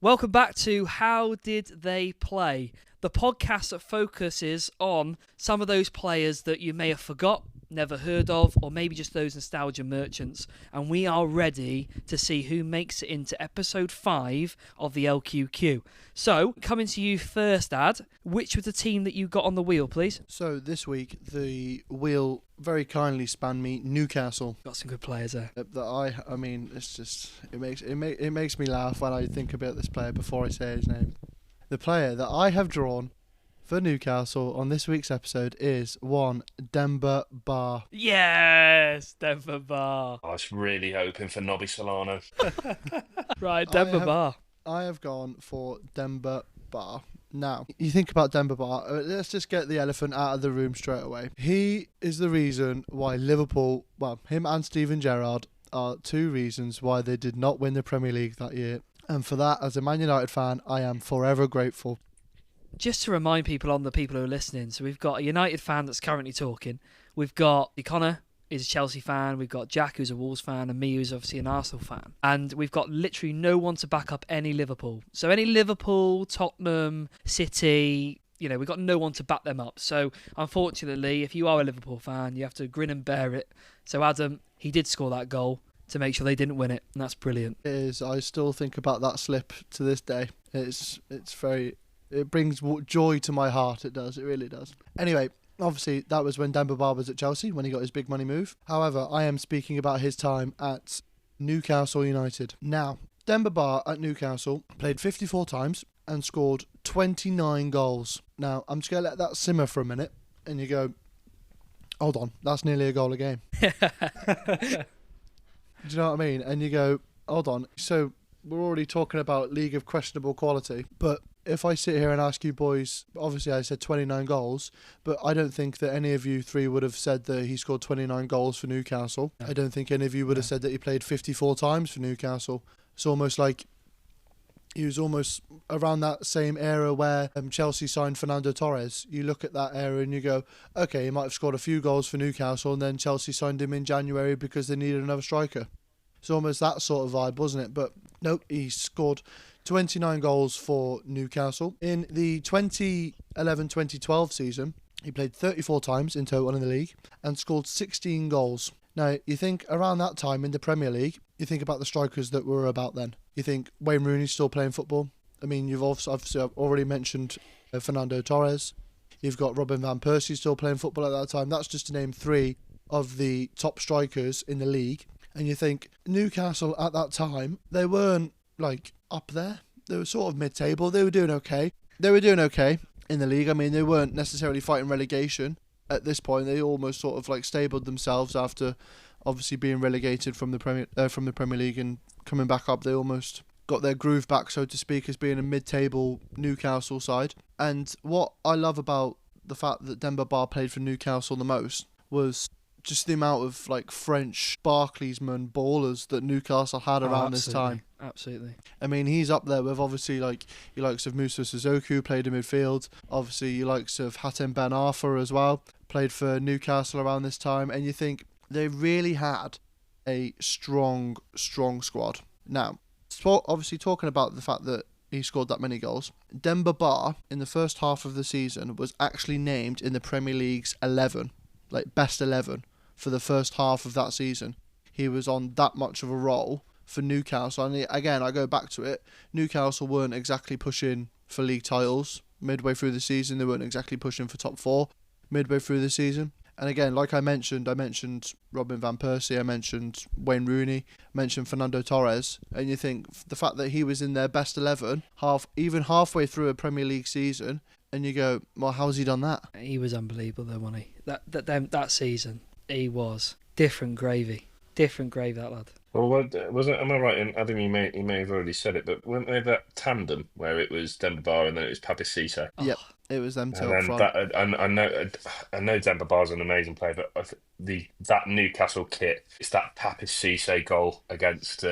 Welcome back to How Did They Play? The podcast that focuses on some of those players that you may have forgot, never heard of, or maybe just those nostalgia merchants. And we are ready to see who makes it into episode 5 of the LQQ. So, coming to you first, Ad, which was the team that you got on the wheel, please? So this week, the wheel very kindly spanned me Newcastle. Got some good players there. I mean, it's just it makes me laugh when I think about this player before I say his name. The player that I have drawn for Newcastle on this week's episode is one Demba Ba. Yes, Demba Ba. I was really hoping for Nobby Solano. Right, Demba Ba. I have gone for Demba Ba. Now, you think about Demba Ba, let's just get the elephant out of the room straight away. He is the reason why Liverpool, well, him and Steven Gerrard are two reasons why they did not win the Premier League that year. And for that, as a Man United fan, I am forever grateful. Just to remind people on the people who are listening, so we've got a United fan that's currently talking. We've got Connor, who's a Chelsea fan. We've got Jack, who's a Wolves fan, and me, who's obviously an Arsenal fan. And we've got literally no one to back up any Liverpool. So any Liverpool, Tottenham, City, we've got no one to back them up. So unfortunately, if you are a Liverpool fan, you have to grin and bear it. So Adam, he did score that goal to make sure they didn't win it, and that's brilliant. It is. I still think about that slip to this day. It brings joy to my heart. It does. It really does. Anyway, obviously, that was when Demba Ba was at Chelsea, when he got his big money move. However, I am speaking about his time at Newcastle United. Now, Demba Ba at Newcastle played 54 times and scored 29 goals. Now, I'm just going to let that simmer for a minute, and you go, hold on, that's nearly a goal a game. Do you know what I mean? And you go, hold on, so we're already talking about league of questionable quality, but if I sit here and ask you boys, obviously I said 29 goals, but I don't think that any of you three would have said that he scored 29 goals for Newcastle. No. I don't think any of you would have said that he played 54 times for Newcastle. It's almost like he was almost around that same era where Chelsea signed Fernando Torres. You look at that era and you go, okay, he might have scored a few goals for Newcastle, and then Chelsea signed him in January because they needed another striker. It's almost that sort of vibe, wasn't it? But nope, he scored 29 goals for Newcastle. In the 2011-2012 season, he played 34 times in total in the league and scored 16 goals. Now, you think around that time in the Premier League, you think about the strikers that were about then. You think Wayne Rooney's still playing football. I mean, you've obviously already mentioned Fernando Torres. You've got Robin van Persie still playing football at that time. That's just to name 3 of the top strikers in the league. And you think Newcastle at that time, they weren't like up there. They were sort of mid-table. They were doing okay. They were doing okay in the league. I mean, they weren't necessarily fighting relegation at this point. They almost sort of like stabled themselves after obviously being relegated from the Premier League and coming back up. They almost got their groove back, so to speak, as being a mid-table Newcastle side. And what I love about the fact that Demba Ba played for Newcastle the most was just the amount of like French Barclaysman ballers that Newcastle had around this time. Absolutely. I mean, he's up there with obviously like you likes of Musa Sissoko, played in midfield. Obviously, you likes of Hatem Ben Arfa as well, played for Newcastle around this time. And you think they really had a strong squad. Now, obviously talking about the fact that he scored that many goals, Demba Ba in the first half of the season was actually named in the Premier League's 11, like best 11. For the first half of that season. He was on that much of a roll for Newcastle. And again, I go back to it. Newcastle weren't exactly pushing for league titles midway through the season. They weren't exactly pushing for top 4 midway through the season. And again, like I mentioned Robin van Persie, I mentioned Wayne Rooney, I mentioned Fernando Torres. And you think the fact that he was in their best 11, even halfway through a Premier League season, and you go, well, how's he done that? He was unbelievable though, wasn't he? That season. He was different gravy, that lad. Well, was it? Am I right? And Adam, you may have already said it, but weren't they that tandem where it was Demba Ba and then it was Papis Cisse? Yep, it was them two up front. I know Demba Ba's an amazing player, but that Newcastle kit, it's that Papis Cisse goal against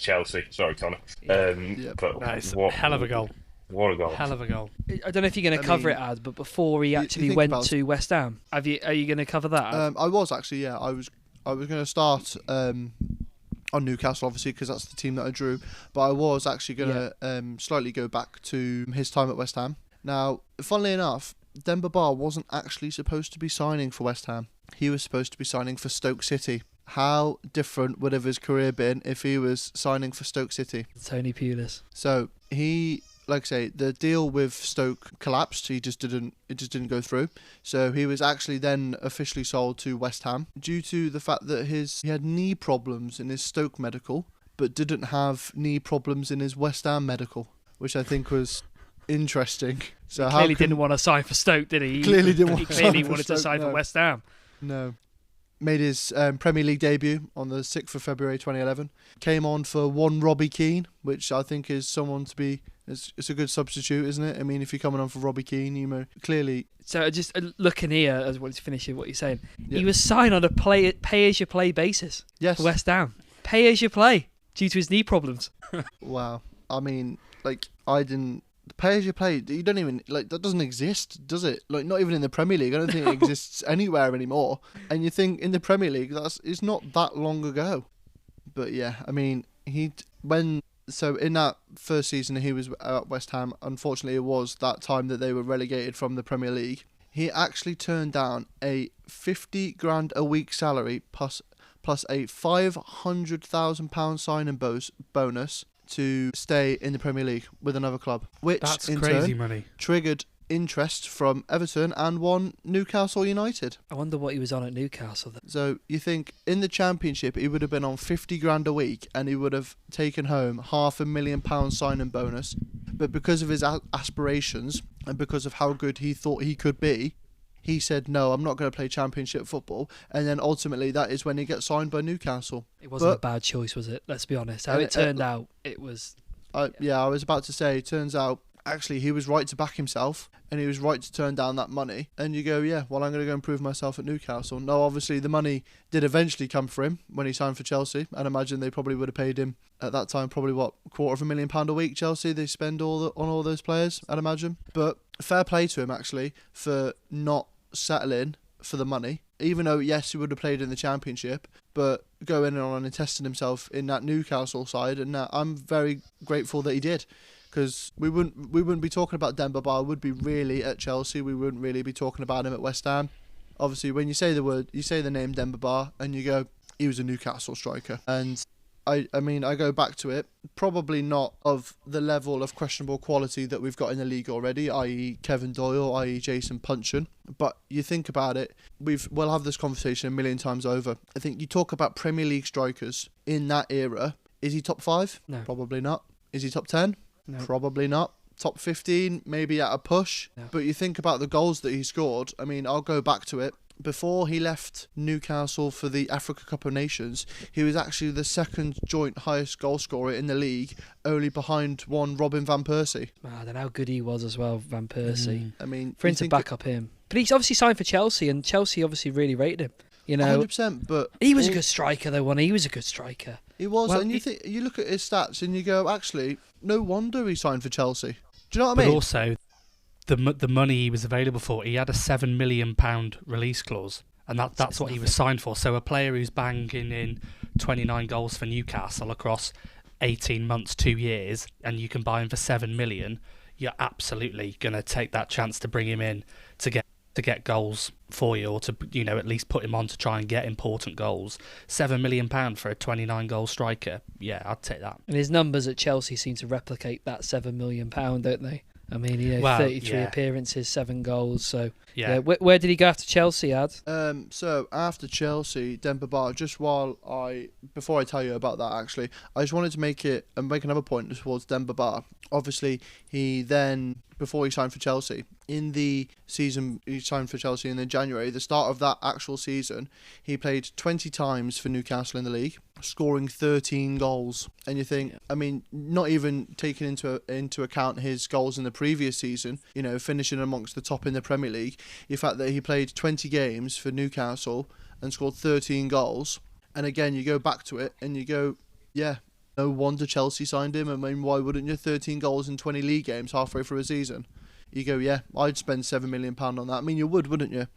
Chelsea. Sorry, Connor. But nice, hell of a goal. What a goal! Hell of a goal. I don't know if you're going to cover it, Ad, but before he actually went to West Ham, are you going to cover that? I was actually, yeah. I was going to start on Newcastle, obviously, because that's the team that I drew. But I was actually going to slightly go back to his time at West Ham. Now, funnily enough, Demba Ba wasn't actually supposed to be signing for West Ham. He was supposed to be signing for Stoke City. How different would have his career been if he was signing for Stoke City? Tony Pulis. So he, like I say, the deal with Stoke collapsed. It just didn't go through. So he was actually then officially sold to West Ham due to the fact that he had knee problems in his Stoke medical, but didn't have knee problems in his West Ham medical, which I think was interesting. So He clearly didn't want to sign for Stoke, did he? Clearly didn't want He to clearly sign for wanted to Stoke, sign no. for West Ham. No. Made his Premier League debut on the 6th of February 2011. Came on for one Robbie Keane, which I think is someone to be... It's a good substitute, isn't it? I mean, if you're coming on for Robbie Keane, you know, clearly... So just looking here, as I wanted to finish what you're saying, Yeah. he was signed on a pay-as-you-play basis Yes. for West Ham. Pay-as-you-play due to his knee problems. Wow. I mean, like, I didn't... Pay as you play, you don't even... Like, that doesn't exist, does it? Like, not even in the Premier League. I don't think it exists anywhere anymore. And you think in the Premier League, it's not that long ago. But yeah, I mean, So in that first season he was at West Ham, unfortunately it was that time that they were relegated from the Premier League. He actually turned down a 50 grand a week salary plus a £500,000 signing bonus to stay in the Premier League with another club, which That's in crazy turn money. triggered interest from Everton and one Newcastle United. I wonder what he was on at Newcastle then. So you think in the Championship he would have been on 50 grand a week and he would have taken home £500,000 signing bonus, but because of his aspirations and because of how good he thought he could be, he said, no, I'm not going to play Championship football. And then ultimately that is when he gets signed by Newcastle. It wasn't a bad choice, was it? Let's be honest. How And it turned out, it was... I was about to say, turns out actually he was right to back himself and he was right to turn down that money. And you go, yeah, well, I'm going to go and prove myself at Newcastle. No, obviously the money did eventually come for him when he signed for Chelsea. And imagine they probably would have paid him at that time probably £250,000 a week. Chelsea, they spend on all those players, I'd imagine. But fair play to him actually for not settling for the money, even though yes he would have played in the Championship, but going on and testing himself in that Newcastle side. And I'm very grateful that he did, because we wouldn't be talking about Demba Ba, would be really at Chelsea. We wouldn't really be talking about him at West Ham. Obviously when you say the name Demba Ba and you go, he was a Newcastle striker. And I mean, I go back to it, probably not of the level of questionable quality that we've got in the league already, i.e. Kevin Doyle, i.e. Jason Puncheon. But you think about it, we'll have this conversation a million times over. I think you talk about Premier League strikers in that era. Is he top 5? No. Probably not. Is he top 10? No. Probably not. Top 15, maybe at a push. No. But you think about the goals that he scored. I mean, I'll go back to it. Before he left Newcastle for the Africa Cup of Nations, he was actually the second joint highest goal scorer in the league, only behind one Robin Van Persie. I don't know how good he was as well, Van Persie. I mean, For him to back up him. But he's obviously signed for Chelsea, and Chelsea obviously really rated him. You know, 100%, but he was a good striker, though, wasn't he? He was a good striker. he was, Well, and you look at his stats and you go, actually, no wonder he signed for Chelsea. Do you know what I But mean? also, the money he was available for, he had a £7 million release clause. And that's what he was signed for. So a player who's banging in 29 goals for Newcastle across 18 months, 2 years, and you can buy him for 7 million, you're absolutely going to take that chance to bring him in to get goals for you, or to, you know, at least put him on to try and get important goals. £7 million for a 29 goal striker, yeah, I'd take that. And his numbers at Chelsea seem to replicate that £7 million, don't they? I mean, 33 appearances, 7 goals. So, yeah. Where did he go after Chelsea, Ad? So after Chelsea, Demba Ba, before I tell you about that, actually, I just wanted to make another point towards Demba Ba. Obviously, before he signed for Chelsea, in the season he signed for Chelsea in January, the start of that actual season, he played 20 times for Newcastle in the league, scoring 13 goals. And you think, I mean, not even taking into account his goals in the previous season, you know, finishing amongst the top in the Premier League, the fact that he played 20 games for Newcastle and scored 13 goals. And again, you go back to it and you go, yeah, no wonder Chelsea signed him. I mean, why wouldn't you? 13 goals in 20 league games halfway through a season. You go, yeah, I'd spend £7 million on that. I mean, you would, wouldn't you?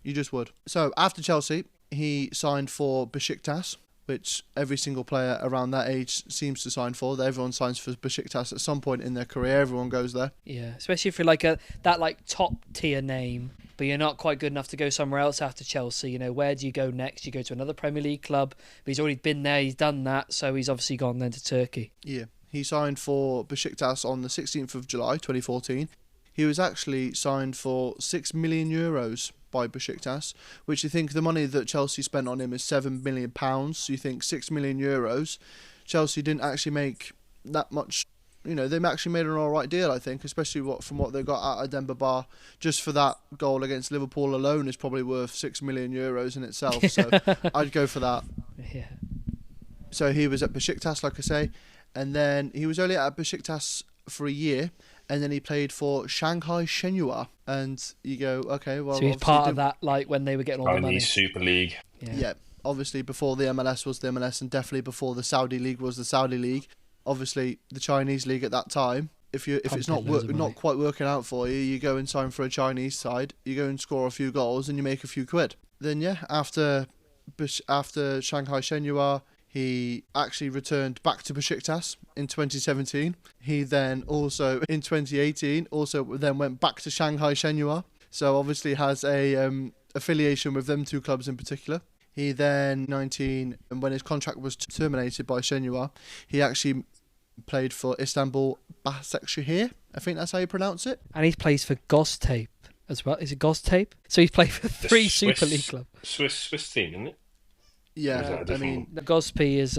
You just would. So after Chelsea, he signed for Besiktas, which every single player around that age seems to sign for. Everyone signs for Besiktas at some point in their career. Everyone goes there. Yeah, especially if you're like that top tier name, but you're not quite good enough to go somewhere else after Chelsea. You know, where do you go next? You go to another Premier League club. But he's already been there. He's done that. So he's obviously gone then to Turkey. Yeah, he signed for Besiktas on the 16th of July 2014. He was actually signed for €6 million by Besiktas, which you think the money that Chelsea spent on him is £7 million. So you think €6 million. Chelsea didn't actually make that much. You know, they actually made an alright deal, I think, especially from what they got out of Demba Ba. Just for that goal against Liverpool alone is probably worth €6 million in itself. So I'd go for that. Yeah. So he was at Besiktas, like I say, and then he was only at Besiktas for a year, and then he played for Shanghai Shenhua. And you go, okay, well, so he's part of that, like when they were getting all the money. Chinese Super League. Yeah, obviously before the MLS was the MLS, and definitely before the Saudi League was the Saudi League. Obviously, the Chinese league at that time, if it's not quite working out for you, you go and sign for a Chinese side, you go and score a few goals, and you make a few quid. Then after Shanghai Shenhua, he actually returned back to Besiktas in 2017. He then also in 2018 then went back to Shanghai Shenhua. So obviously has a affiliation with them two clubs in particular. He then 19, and when his contract was terminated by Shenhua, he actually played for Istanbul Başakşehir. I think that's how you pronounce it. And he plays for Göztepe as well. Is it Göztepe? So he's played for three Super League clubs. Swiss team, isn't it? Yeah, I mean, Göztepe is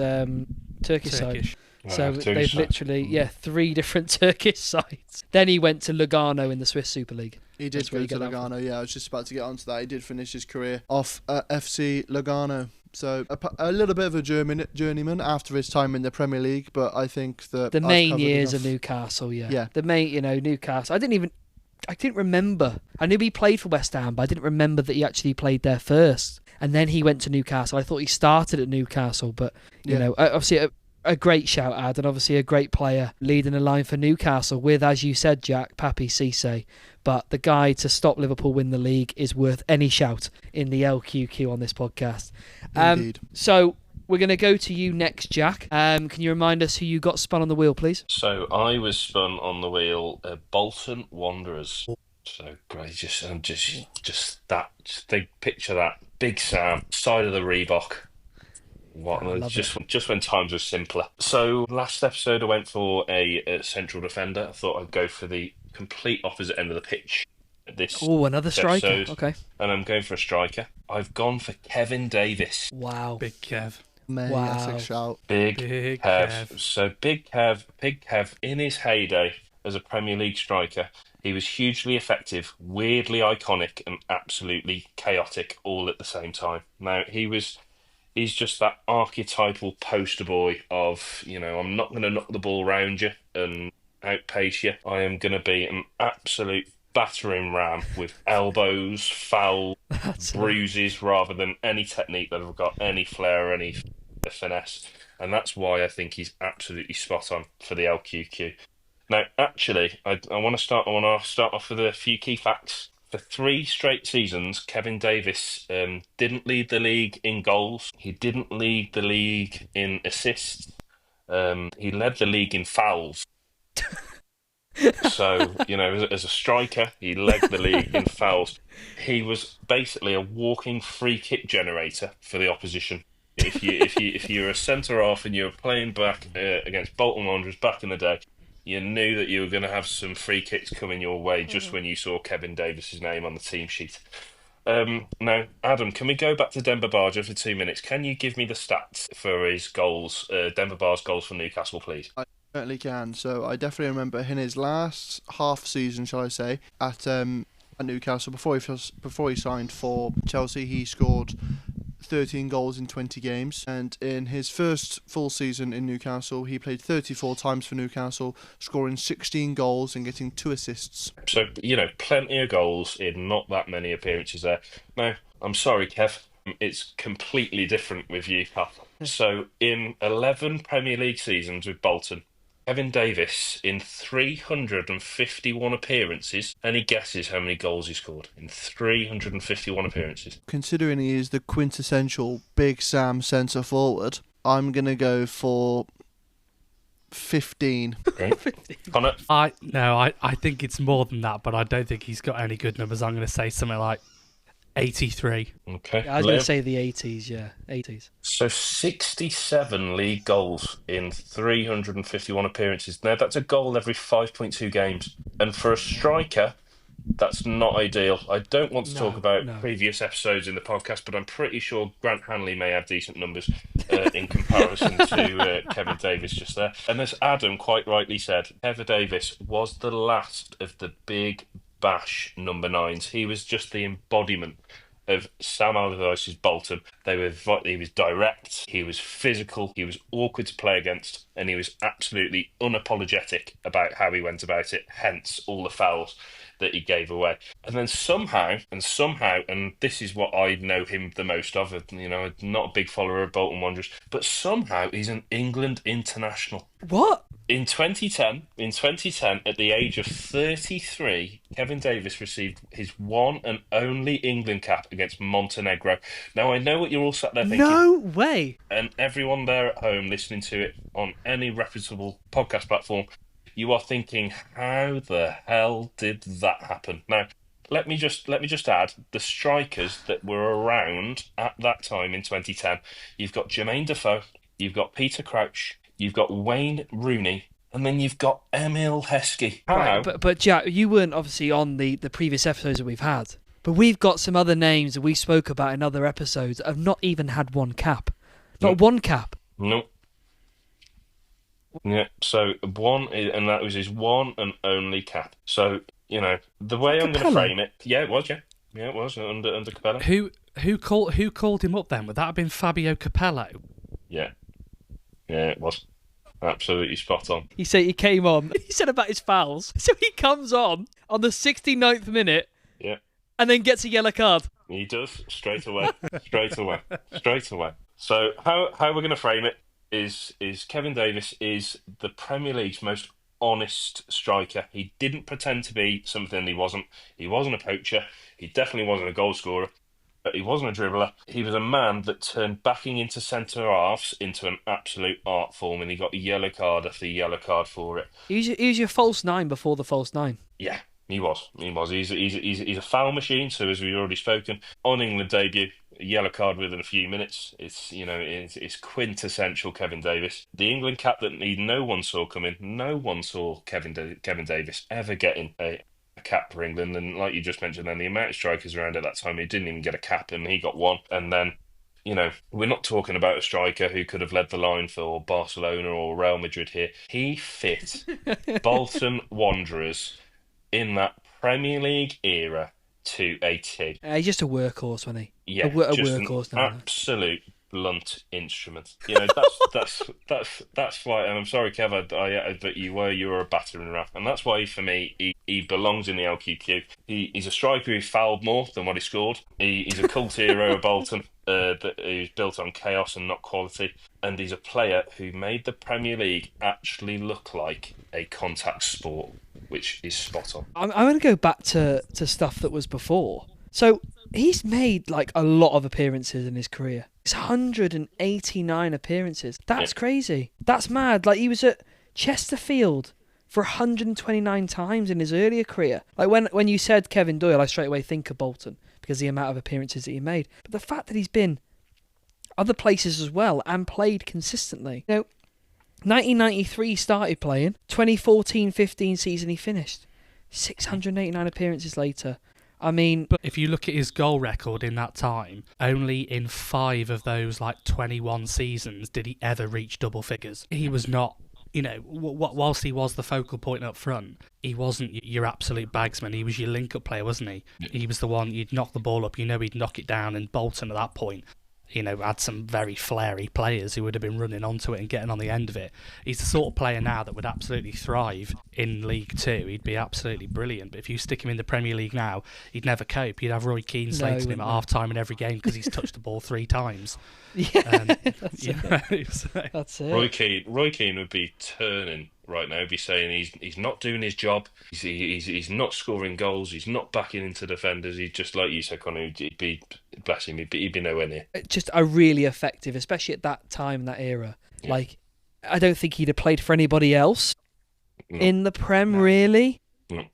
Turkish side. So they've side. literally, 3 different Turkish sides. Then he went to Lugano in the Swiss Super League. He did go to Lugano, yeah. I was just about to get onto that. He did finish his career off at FC Lugano. So a little bit of a journeyman after his time in the Premier League, but I think that the main years of Newcastle, yeah. The main, Newcastle. I didn't remember. I knew he played for West Ham, but I didn't remember that he actually played there first. And then he went to Newcastle. I thought he started at Newcastle, but obviously a great shout out, and obviously a great player leading the line for Newcastle with, as you said, Jack, Papi Cisse. But the guy to stop Liverpool win the league is worth any shout in the LQQ on this podcast. Indeed. So we're going to go to you next, Jack. Can you remind us who you got spun on the wheel, please? So I was spun on the wheel Bolton Wanderers. So great, just picture that Big Sam side of the Reebok. Just when times were simpler. So last episode I went for a central defender. I thought I'd go for the complete opposite end of the pitch. Another striker. Episode, okay. And I'm going for a striker. I've gone for Kevin Davies. Wow. Big Kev. Mate, Wow. that's a shout. Big Kev. Kev. So Big Kev in his heyday as a Premier League striker, he was hugely effective, weirdly iconic, and absolutely chaotic all at the same time. Now he's just that archetypal poster boy of, I'm not going to knock the ball round you and outpace you. I am going to be an absolute battering ram with elbows, foul, bruises, rather than any technique that have got any flair or any finesse. And that's why I think he's absolutely spot on for the LQQ. Now, actually, I want to start off with a few key facts. For 3 straight seasons, Kevin Davies didn't lead the league in goals. He didn't lead the league in assists. He led the league in fouls. So, as a striker, he led the league in fouls. He was basically a walking free kick generator for the opposition. If you're a centre half and you were playing back against Bolton Wanderers back in the day, you knew that you were going to have some free kicks coming your way just when you saw Kevin Davies' name on the team sheet. Now, Adam, can we go back to Demba Ba for 2 minutes? Can you give me the stats for his goals, Demba Ba's goals for Newcastle, please? I certainly can. So I definitely remember in his last half season, shall I say, at Newcastle, before he signed for Chelsea, he scored 13 goals in 20 games, and in his first full season in Newcastle he played 34 times for Newcastle, scoring 16 goals and getting 2 assists. So, plenty of goals in not that many appearances there. Now, I'm sorry, Kev, it's completely different with you, Pat. So in 11 Premier League seasons with Bolton, Kevin Davies in 351 appearances. Any guesses how many goals he scored in 351 appearances? Considering he is the quintessential Big Sam centre forward, I'm going to go for 15. Right. Connor? I think it's more than that, but I don't think he's got any good numbers. I'm going to say something like 83. Okay. Yeah, I was going to say the 80s, yeah. 80s. So 67 league goals in 351 appearances. Now, that's a goal every 5.2 games. And for a striker, that's not ideal. I don't want to talk about previous episodes in the podcast, but I'm pretty sure Grant Hanley may have decent numbers in comparison to Kevin Davies just there. And as Adam quite rightly said, Kevin Davies was the last of the big bash number 9s. He was just the embodiment of Sam Allardyce's Bolton. He was direct, he was physical, he was awkward to play against, and he was absolutely unapologetic about how he went about it, hence all the fouls that he gave away. And then somehow, and this is what I know him the most of, I'm not a big follower of Bolton Wanderers, but somehow he's an England international. What? In 2010, at the age of 33, Kevin Davies received his one and only England cap against Montenegro. Now, I know what you're all sat there thinking. No way! And everyone there at home listening to it on any reputable podcast platform, you are thinking, how the hell did that happen? Now, let me just add the strikers that were around at that time in 2010. You've got Jermaine Defoe, you've got Peter Crouch, you've got Wayne Rooney, and then you've got Emil Heskey. Right, but Jack, you weren't obviously on the previous episodes that we've had. But we've got some other names that we spoke about in other episodes that have not even had one cap. Not one cap. Nope. Yeah, so and that was his one and only cap. So, the way I'm going to frame it... Yeah, it was, yeah. Yeah, it was, under Capello. Who called him up then? Would that have been Fabio Capello? Yeah. Yeah, it was. Absolutely spot on. He came on. He said about his fouls. So he comes on the 69th minute. Yeah. And then gets a yellow card. He does, straight away. So how we're going to frame it is Kevin Davies is the Premier League's most honest striker. He didn't pretend to be something he wasn't. He wasn't a poacher. He definitely wasn't a goal scorer. But he wasn't a dribbler. He was a man that turned backing into centre-halves into an absolute art form, and he got a yellow card after yellow card for it. He was your false 9 before the false 9. Yeah, he was. He's a foul machine, so as we've already spoken, on England debut, a yellow card within a few minutes. It's quintessential Kevin Davies. The England cap that no one saw coming. No one saw Kevin Davies ever getting a cap for England, and like you just mentioned then, the amount of strikers around at that time, he didn't even get a cap and he got one. And then, we're not talking about a striker who could have led the line for Barcelona or Real Madrid here. He fit Bolton Wanderers in that Premier League era to a T. He's just a workhorse, wasn't he? Yeah, a workhorse. An absolute blunt instrument. That's why. And I'm sorry, Kev, but you were a battering ram, and that's why for me he belongs in the LQQ. He's a striker who fouled more than what he scored. He's a cult hero of Bolton. Who's built on chaos and not quality, and he's a player who made the Premier League actually look like a contact sport, which is spot on. I'm going to go back to stuff that was before. So he's made like a lot of appearances in his career. It's 189 appearances. That's crazy. That's mad. Like, he was at Chesterfield for 129 times in his earlier career. Like, when you said Kevin Doyle, I straight away think of Bolton because of the amount of appearances that he made. But the fact that he's been other places as well and played consistently. 1993 he started playing. 2014-15 season he finished. 689 appearances later. I mean... But if you look at his goal record in that time, only in 5 of those 21 seasons did he ever reach double figures. He was not, whilst he was the focal point up front, he wasn't your absolute bagsman. He was your link-up player, wasn't he? He was the one, you'd knock the ball up, he'd knock it down, and Bolton at that point, had some very flary players who would have been running onto it and getting on the end of it. He's the sort of player now that would absolutely thrive in League Two. He'd be absolutely brilliant. But if you stick him in the Premier League now, he'd never cope. You'd have Roy Keane slating him at half-time in every game because he's touched the ball 3 times. Yeah, that's it. Roy Keane would be turning right now be saying he's not doing his job. He's not scoring goals. He's not backing into defenders. He's just like you said, Connor. He'd be blessing me, but he'd be nowhere near. Just a really effective, especially at that time, that era. Yeah. Like, I don't think he'd have played for anybody else No. in the Prem, really. No.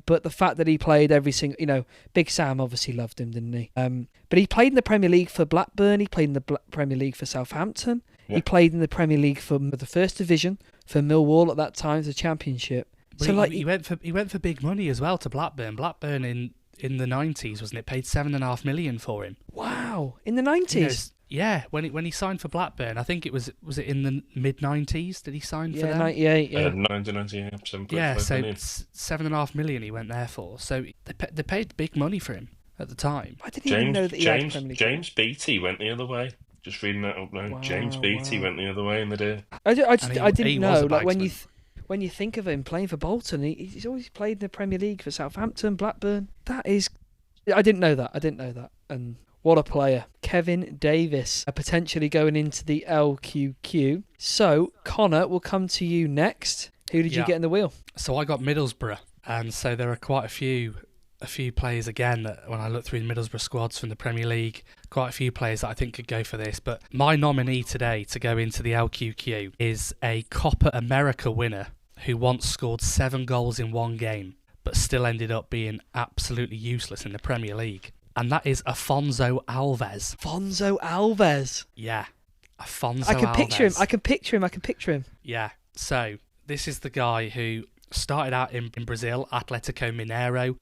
But the fact that he played every single, Big Sam obviously loved him, didn't he? But he played in the Premier League for Blackburn. He played in the Premier League for Southampton. Yeah. He played in the Premier League for the First Division, for Millwall at that time, the Championship. But he went for big money as well to Blackburn. Blackburn in the 90s, wasn't it? Paid $7.5 million for him. Wow, in the 90s. Yeah, when he signed for Blackburn, I think it was it in the mid 90s? Did he sign for them? 98. Yeah, 1998. Yeah, so $7.5 million he went there for. So they paid big money for him at the time. I didn't even know that he had Premier League. James Beattie went the other way. Just reading that up now. Wow, James Beattie went the other way in the day. I didn't he know. was a Like bagsman. when you think of him playing for Bolton, he's always played in the Premier League for Southampton, Blackburn. That is, I didn't know that. And what a player, Kevin Davies, potentially going into the LQQ. So Connor, we'll come to you next. Who did you get in the wheel? So I got Middlesbrough, and so there are quite a few players again that when I look through the Middlesbrough squads from the Premier League, quite a few players that I think could go for this. But my nominee today to go into the LQQ is a Copa America winner who once scored 7 goals in one game, but still ended up being absolutely useless in the Premier League. And that is Alfonso Alves. Alfonso Alves. Yeah, Alfonso Alves. I can picture him. Yeah, so this is the guy who started out in Brazil, Atletico Mineiro.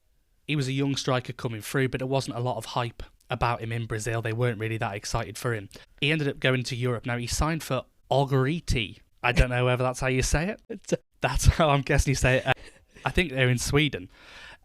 He was a young striker coming through, but there wasn't a lot of hype about him in Brazil. They weren't really that excited for him. He ended up going to Europe. Now, he signed for Ogoriti. I don't know whether that's how you say it. That's how I'm guessing you say it. I think they're in Sweden.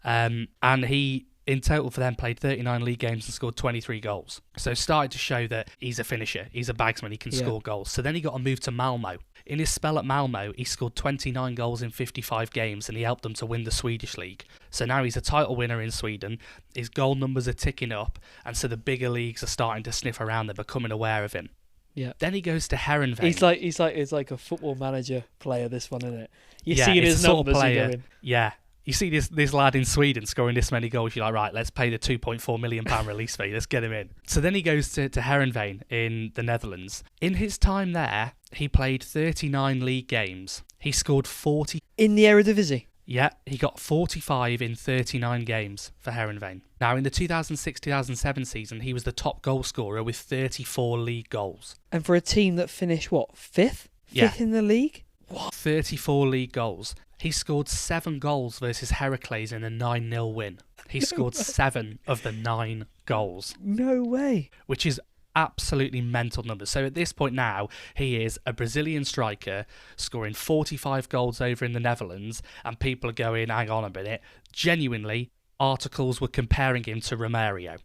And he, in total for them, played 39 league games and scored 23 goals. So started to show that he's a finisher. He's a bagsman. He can score goals. So then he got a move to Malmo. In his spell at Malmo, he scored 29 goals in 55 games and he helped them to win the Swedish league. So now he's a title winner in Sweden. His goal numbers are ticking up, and so the bigger leagues are starting to sniff around. They're becoming aware of him. Yeah. Then he goes to Heerenveen. He's like a football manager player. This one, isn't it? You yeah, see it's his a sort numbers. of player. Yeah. You see this lad in Sweden scoring this many goals, you're like, right, let's pay the £2.4 million release fee, let's get him in. So then he goes to Heerenveen in the Netherlands. In his time there, he played 39 league games. He scored 40... In the Eredivisie? Yeah, he got 45 in 39 games for Heerenveen. Now, in the 2006-2007 season, he was the top goal scorer with 34 league goals. And for a team that finished, what, fifth? Fifth in the league? What? 34 league goals. He scored 7 goals versus Heracles in a 9-0 win. He scored 7 of the 9 goals. No way. Which is absolutely mental numbers. So at this point now, he is a Brazilian striker scoring 45 goals over in the Netherlands, and people are going, hang on a minute. Genuinely, articles were comparing him to Romario,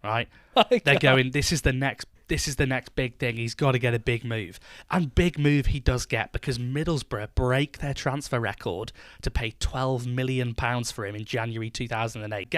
right? They're going, this is the next big thing. He's got to get a big move. And big move he does get, because Middlesbrough break their transfer record to pay £12 million for him in January 2008.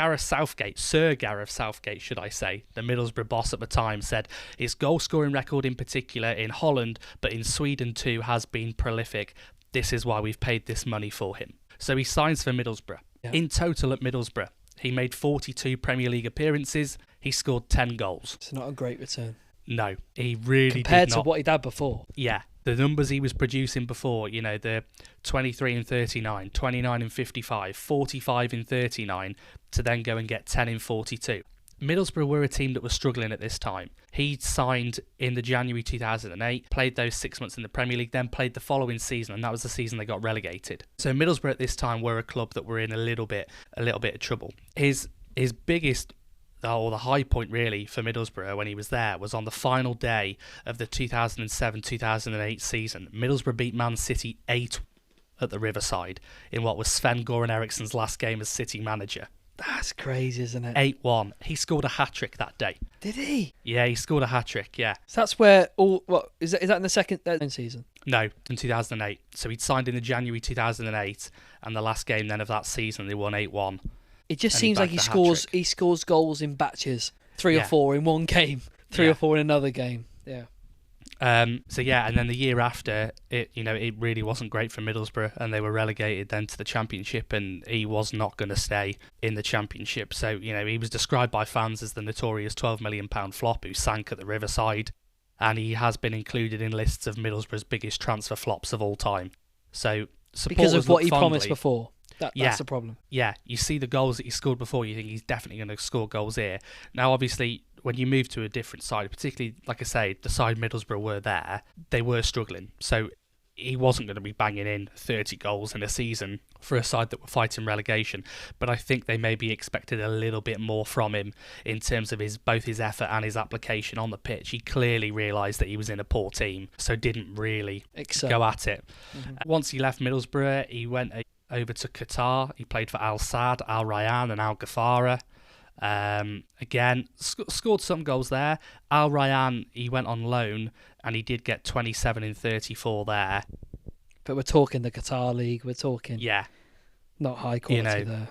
Sir Gareth Southgate, should I say, the Middlesbrough boss at the time, said his goal-scoring record in particular in Holland, but in Sweden too, has been prolific. This is why we've paid this money for him. So he signs for Middlesbrough. Yeah. In total at Middlesbrough, he made 42 Premier League appearances. He scored 10 goals. It's not a great return. No, he really compared did not. to what he'd had before. Yeah, the numbers he was producing before, the 23 in 39, 29 in 55, 45 in 39, to then go and get 10 in 42. Middlesbrough were a team that was struggling at this time. He signed in the January 2008, played those 6 months in the Premier League, then played the following season, and that was the season they got relegated. So Middlesbrough at this time were a club that were in a little bit of trouble. His biggest, or the high point really for Middlesbrough when he was there, was on the final day of the 2007-2008 season. Middlesbrough beat Man City 8 at the Riverside in what was Sven-Goran Eriksson's last game as City manager. That's crazy, isn't it? 8-1. He scored a hat-trick that day. Did he? Yeah, he scored a hat-trick, yeah. So that's where is that in the second season? No, in 2008. So he'd signed in the January 2008, and the last game then of that season they won 8-1. It just seems like he scores goals in batches, 3 or 4 in one game, 3 or 4 in another game. Yeah. So yeah, and then the year after, it really wasn't great for Middlesbrough, and they were relegated then to the Championship, and he was not going to stay in the Championship. So he was described by fans as the notorious £12 million flop who sank at the Riverside, and he has been included in lists of Middlesbrough's biggest transfer flops of all time. So because of what he fondly, promised before. That's the problem. Yeah, you see the goals that he scored before, you think he's definitely going to score goals here. Now, obviously, when you move to a different side, particularly, like I say, the side Middlesbrough were there, they were struggling. So he wasn't going to be banging in 30 goals in a season for a side that were fighting relegation. But I think they maybe expected a little bit more from him in terms of both his effort and his application on the pitch. He clearly realised that he was in a poor team, so didn't really go at it. Mm-hmm. Once he left Middlesbrough, he went over to Qatar. He played for Al Sadd, Al Rayyan and Al Ghafara. Again, scored some goals there. Al Rayyan, he went on loan and he did get 27 in 34 there. But we're talking the Qatar League. We're talking not high quality there.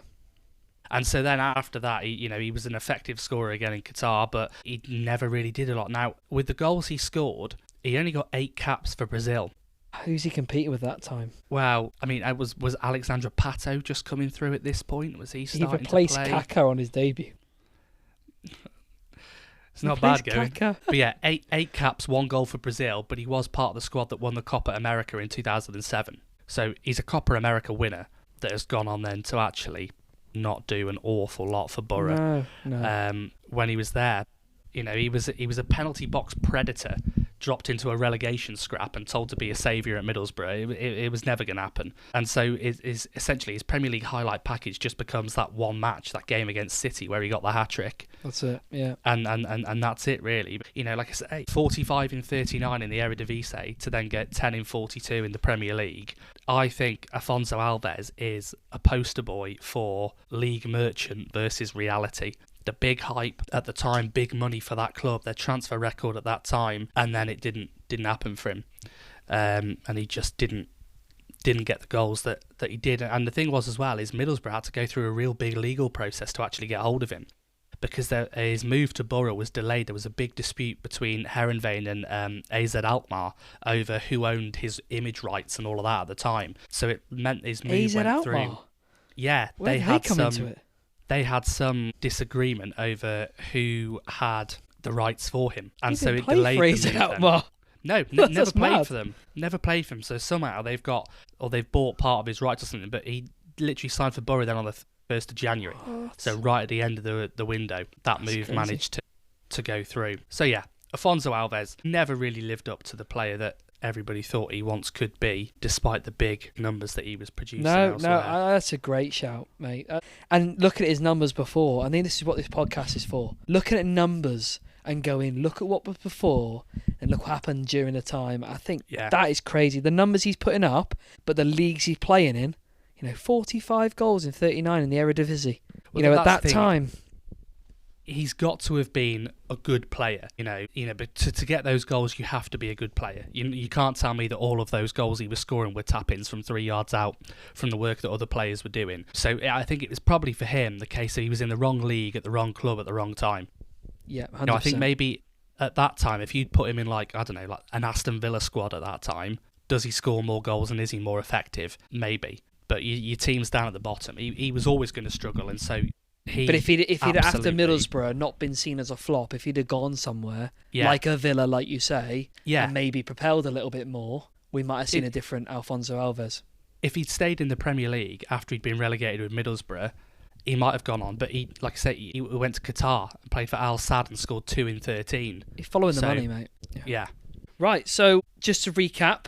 And so then after that, he was an effective scorer again in Qatar, but he never really did a lot. Now, with the goals he scored, he only got 8 caps for Brazil. Who's he competing with that time? Well, I mean, was Alexandre Pato just coming through at this point? Was he starting to play? He replaced Kaká on his debut. It's not bad going. But yeah, 8 caps, 1 goal for Brazil, but he was part of the squad that won the Copa America in 2007. So he's a Copa America winner that has gone on then to actually not do an awful lot for Borough. No. When he was there. He was a penalty box predator, dropped into a relegation scrap and told to be a saviour at Middlesbrough. It was never going to happen. And so essentially his Premier League highlight package just becomes that one match, that game against City where he got the hat-trick. That's it, yeah. And that's it, really. Like I say, 45 in 39 in the Eredivisie to then get 10 in 42 in the Premier League. I think Alfonso Alves is a poster boy for league merchant versus reality. The big hype at the time, big money for that club, their transfer record at that time, and then it didn't happen for him, and he just didn't get the goals that he did. And the thing was as well is Middlesbrough had to go through a real big legal process to actually get hold of him, because his move to Borough was delayed. There was a big dispute between Heerenveen and AZ Alkmaar over who owned his image rights and all of that at the time. So it meant his move AZ went Alkmaar? through. Yeah, Where did they come into it? They had some disagreement over who had the rights for him, and so it delayed the move. No, never played for them. Never played for them. So somehow they've bought part of his rights or something. But he literally signed for Borough then on the 1st of January. What? So right at the end of the window, that move crazy. Managed to go through. So yeah, Alfonso Alves never really lived up to the player that everybody thought he once could be, despite the big numbers that he was producing elsewhere. That's a great shout, mate. And looking at his numbers before, I think this is what this podcast is for. Looking at numbers and going, look at what was before and look what happened during the time. I think that is crazy. The numbers he's putting up, but the leagues he's playing in, 45 goals in 39 in the Eredivisie. Well, at that time... He's got to have been a good player, but to get those goals, you have to be a good player. You can't tell me that all of those goals he was scoring were tap-ins from 3 yards out from the work that other players were doing. So I think it was probably for him the case that he was in the wrong league at the wrong club at the wrong time. Yeah, 100%. I think maybe at that time, if you'd put him in like an Aston Villa squad at that time, does he score more goals and is he more effective? Maybe. But your team's down at the bottom. He was always going to struggle, and so... But if he'd after Middlesbrough not been seen as a flop, if he'd have gone somewhere like a Villa, like you say, and maybe propelled a little bit more, we might have seen a different Alfonso Alves. If he'd stayed in the Premier League after he'd been relegated with Middlesbrough, he might have gone on. But he went to Qatar and played for Al Sadd and scored 2 in 13. He's following the money, mate. Yeah. Right. So just to recap,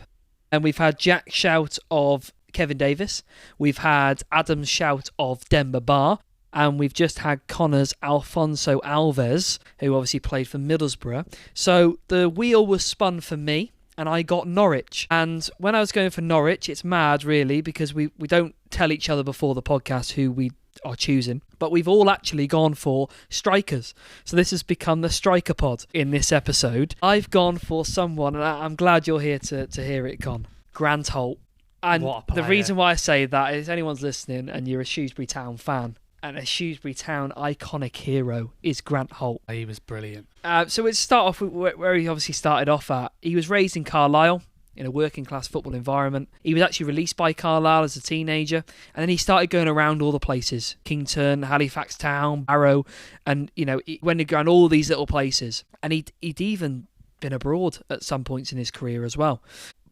and we've had Jack's shout of Kevin Davies, we've had Adam's shout of Demba Ba. And we've just had Connor's Alfonso Alves, who obviously played for Middlesbrough. So the wheel was spun for me, and I got Norwich. And when I was going for Norwich, it's mad, really, because we don't tell each other before the podcast who we are choosing. But we've all actually gone for strikers. So this has become the striker pod in this episode. I've gone for someone, and I'm glad you're here to hear it, Con. Grant Holt. And the reason why I say that is anyone's listening and you're a Shrewsbury Town fan, and a Shrewsbury Town iconic hero is Grant Holt. He was brilliant. So let's start off with where he obviously started off at. He was raised in Carlisle in a working class football environment. He was actually released by Carlisle as a teenager, and then he started going around all the places: Kington, Halifax Town, Barrow, and he went around all these little places. And he'd even been abroad at some points in his career as well.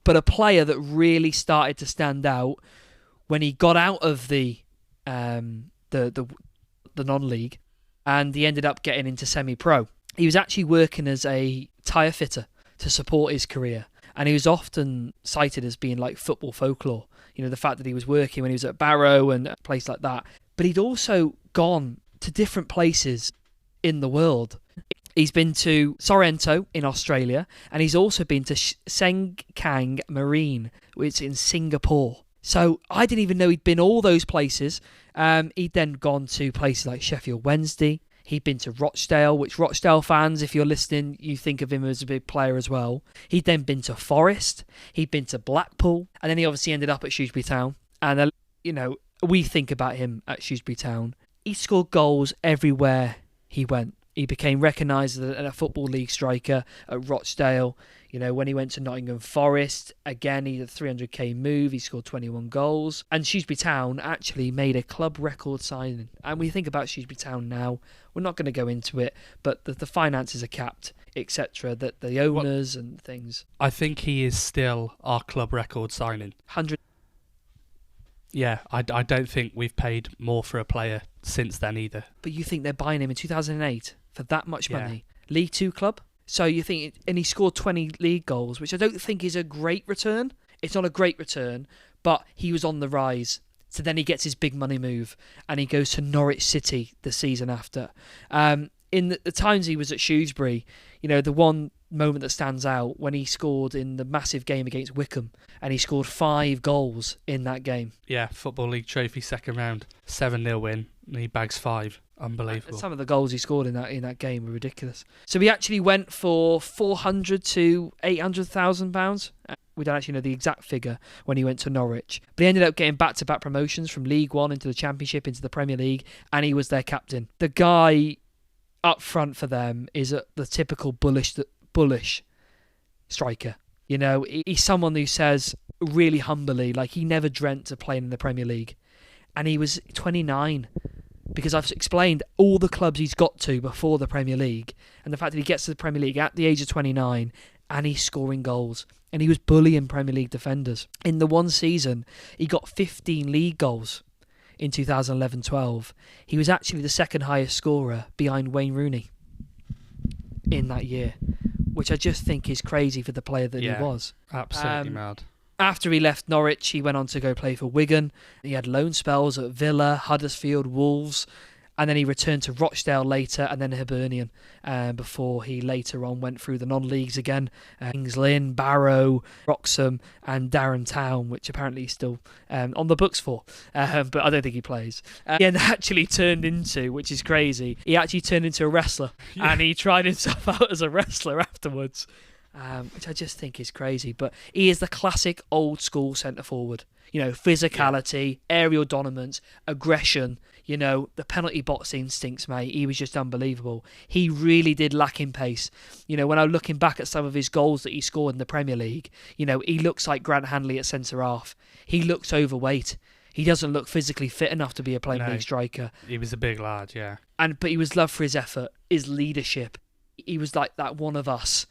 But a player that really started to stand out when he got out of the non-league, and he ended up getting into semi-pro. He was actually working as a tyre fitter to support his career, and he was often cited as being like football folklore. The fact that he was working when he was at Barrow and a place like that. But he'd also gone to different places in the world. He's been to Sorrento in Australia, and he's also been to Sengkang Marine, which is in Singapore. So I didn't even know he'd been all those places. He'd then gone to places like Sheffield Wednesday. He'd been to Rochdale, which Rochdale fans, if you're listening, you think of him as a big player as well. He'd then been to Forest. He'd been to Blackpool. And then he obviously ended up at Shrewsbury Town. And, we think about him at Shrewsbury Town. He scored goals everywhere he went. He became recognised as a Football League striker at Rochdale. When he went to Nottingham Forest, again, he had a 300k move. He scored 21 goals. And Shrewsbury Town actually made a club record signing. And we think about Shrewsbury Town now. We're not going to go into it, but the finances are capped, etc. That the owners and things. I think he is still our club record signing. 100. Yeah, I don't think we've paid more for a player since then either. But you think they're buying him in 2008 for that much money? League Two club? So you think, and he scored 20 league goals, which I don't think is a great return. It's not a great return, but he was on the rise. So then he gets his big money move, and he goes to Norwich City the season after. In the times he was at Shrewsbury, the one moment that stands out when he scored in the massive game against Wickham, and he scored 5 goals in that game. Yeah, Football League trophy second round, 7-0 win, and he bags 5. Unbelievable. Some of the goals he scored in that game were ridiculous. So he actually went for £400,000 to £800,000. We don't actually know the exact figure when he went to Norwich. But he ended up getting back-to-back promotions from League One into the Championship, into the Premier League, and he was their captain. The guy up front for them is the typical bullish striker. He's someone who says really humbly, like he never dreamt of playing in the Premier League. And he was 29. Because I've explained all the clubs he's got to before the Premier League, and the fact that he gets to the Premier League at the age of 29 and he's scoring goals, and he was bullying Premier League defenders. In the one season, he got 15 league goals in 2011-12. He was actually the second highest scorer behind Wayne Rooney in that year, which I just think is crazy for the player that he was. Absolutely mad. After he left Norwich, he went on to go play for Wigan. He had loan spells at Villa, Huddersfield, Wolves, and then he returned to Rochdale later, and then Hibernian, before he later on went through the non-leagues again. Kings Lynn, Barrow, Wroxham, and Darren Town, which apparently he's still on the books for, but I don't think he plays. And actually turned into, which is crazy, he actually turned into a wrestler, and he tried himself out as a wrestler afterwards. Which I just think is crazy. But he is the classic old school centre forward. Physicality, aerial dominance, aggression, the penalty box instincts, mate. He was just unbelievable. He really did lack in pace. When I'm looking back at some of his goals that he scored in the Premier League, he looks like Grant Hanley at centre half. He looks overweight. He doesn't look physically fit enough to be a Premier League striker. He was a big lad, yeah. But he was loved for his effort, his leadership. He was like that one of us.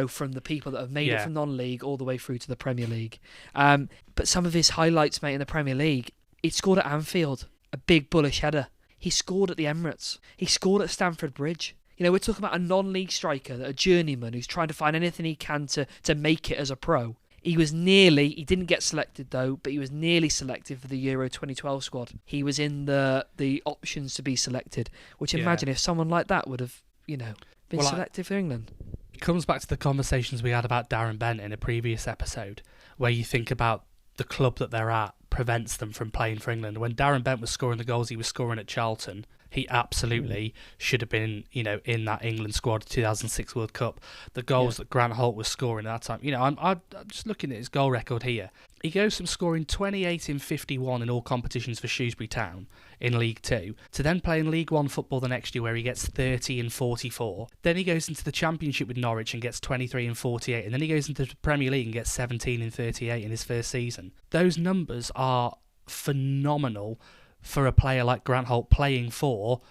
From the people that have made it from non-league all the way through to the Premier League. But some of his highlights, mate, in the Premier League, he scored at Anfield, a big bullish header. He scored at the Emirates. He scored at Stamford Bridge. We're talking about a non-league striker, a journeyman who's trying to find anything he can to make it as a pro. He didn't get selected though, but he was nearly selected for the Euro 2012 squad. He was in the options to be selected, which imagine if someone like that would have, been selected for England. It comes back to the conversations we had about Darren Bent in a previous episode, where you think about the club that they're at prevents them from playing for England. When Darren Bent was scoring the goals he was scoring at Charlton, he absolutely should have been, in that England squad 2006 World Cup. The goals that Grant Holt was scoring at that time, I'm just looking at his goal record here. He goes from scoring 28 in 51 in all competitions for Shrewsbury Town in League 2 to then playing League 1 football the next year where he gets 30 in 44. Then he goes into the Championship with Norwich and gets 23 in 48. And then he goes into the Premier League and gets 17 in 38 in his first season. Those numbers are phenomenal for a player like Grant Holt playing for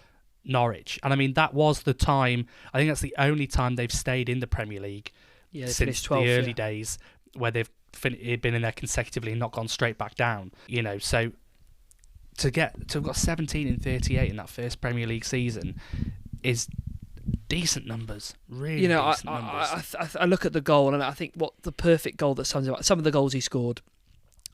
Norwich. And I mean, that was the time, I think that's the only time they've stayed in the Premier League since 12th, the early days where they've been in there consecutively and not gone straight back down. You know, so to have got 17 in 38 in that first Premier League season is decent numbers, really. You know, decent numbers. I look at the goal and I think what the perfect goal that sums up some of the goals he scored.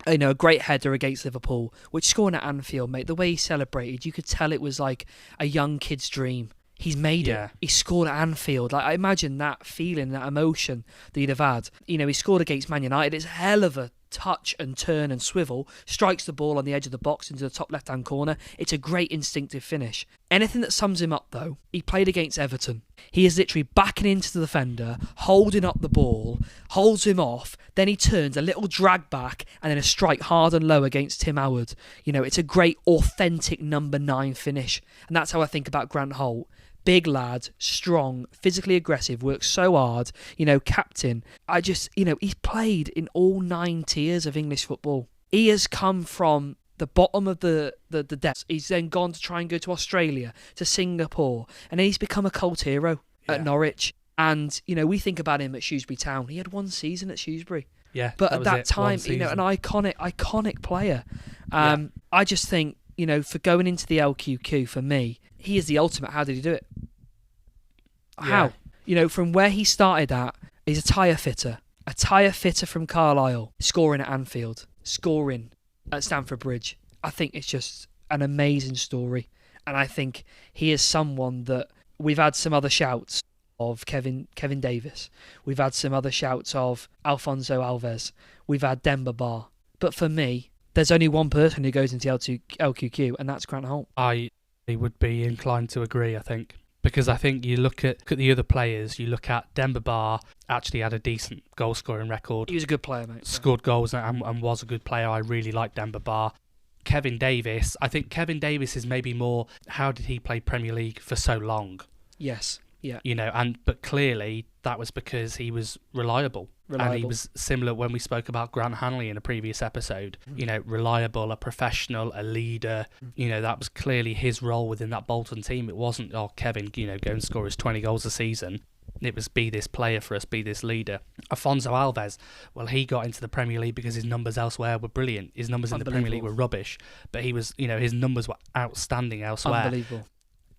You know, a great header against Liverpool, which scoring at Anfield, mate. The way he celebrated, you could tell it was like a young kid's dream. He's made it. He scored at Anfield. Like, I imagine that feeling, that emotion that he'd have had. You know, he scored against Man United. It's a hell of a touch and turn and swivel. Strikes the ball on the edge of the box into the top left-hand corner. It's a great instinctive finish. Anything that sums him up, though, he played against Everton. He is literally backing into the defender, holding up the ball, holds him off, then he turns, a little drag back, and then a strike hard and low against Tim Howard. You know, it's a great, authentic number 9 finish. And that's how I think about Grant Holt. Big lad, strong, physically aggressive, works so hard, you know, captain. He's played in all 9 tiers of English football. He has come from the bottom of the depths. He's then gone to try and go to Australia, to Singapore, and then he's become a cult hero at Norwich. And, you know, we think about him at Shrewsbury Town. He had 1 season at Shrewsbury. Yeah, but at that time, you know, an iconic player. I just think, you know, for going into the LQQ, for me, he is the ultimate. How did he do it? How? You know, from where he started at, he's a tyre fitter from Carlisle, scoring at Anfield, scoring at Stamford Bridge. I think it's just an amazing story. And I think he is someone that we've had some other shouts of Kevin Davies. We've had some other shouts of Alfonso Alves. We've had Demba Ba. But for me, there's only one person who goes into LQQ, and that's Grant Holt. I would be inclined to agree, I think. Because I think you look at the other players, you look at Demba Ba, actually had a decent goal-scoring record. He was a good player, mate. Scored goals and was a good player. I really like Demba Ba. Kevin Davies, I think Kevin Davies is maybe more, how did he play Premier League for so long? Yes, yeah. You know, but clearly that was because he was reliable. And he was similar when we spoke about Grant Hanley in a previous episode. You know, reliable, a professional, a leader. You know, that was clearly his role within that Bolton team. It wasn't, Kevin, you know, go and score his 20 goals a season. It was be this player for us, be this leader. Alfonso Alves, well, he got into the Premier League because his numbers elsewhere were brilliant. His numbers in the Premier League were rubbish. But he was, you know, his numbers were outstanding elsewhere. Unbelievable.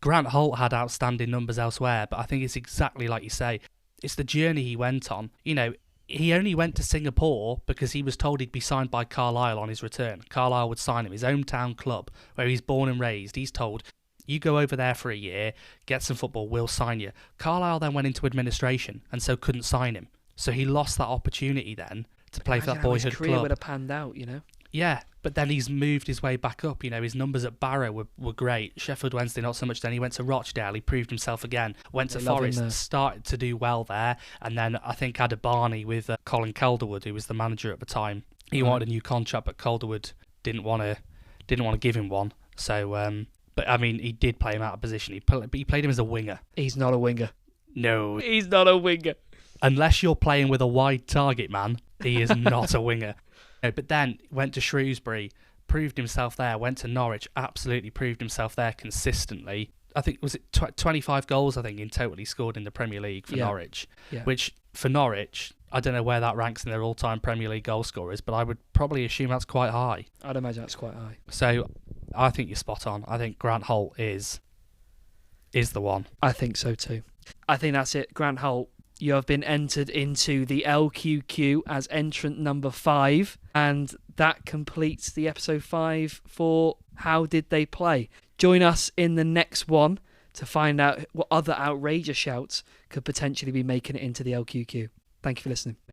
Grant Holt had outstanding numbers elsewhere, but I think it's exactly like you say. It's the journey he went on. You know, he only went to Singapore because he was told he'd be signed by Carlisle on his return. Carlisle would sign him, his hometown club, where he's born and raised. He's told, you go over there for a year, get some football, we'll sign you. Carlisle then went into administration and so couldn't sign him. So he lost that opportunity then to play for that boyhood his career club. would have panned out, you know? Yeah, but then he's moved his way back up. You know, his numbers at Barrow were great. Sheffield Wednesday, not so much. Then he went to Rochdale. He proved himself again. Went to Forest, started to do well there. And then I think had a Barney with Colin Calderwood, who was the manager at the time. He wanted a new contract, but Calderwood didn't want to give him one. So, but I mean, he did play him out of position. He played him as a winger. He's not a winger. No, he's not a winger. Unless you're playing with a wide target man, he is not a winger. But then went to Shrewsbury, proved himself there, went to Norwich, absolutely proved himself there consistently. I think, was it 25 goals, I think, in total he scored in the Premier League for Norwich, which for Norwich, I don't know where that ranks in their all-time Premier League goal scorers, but I would probably assume that's quite high. I'd imagine that's quite high. So I think you're spot on. I think Grant Holt is the one. I think so too. I think that's it. Grant Holt, you have been entered into the LQQ as entrant number 5, and that completes the episode 5 for How Did They Play? Join us in the next one to find out what other outrageous shouts could potentially be making it into the LQQ. Thank you for listening.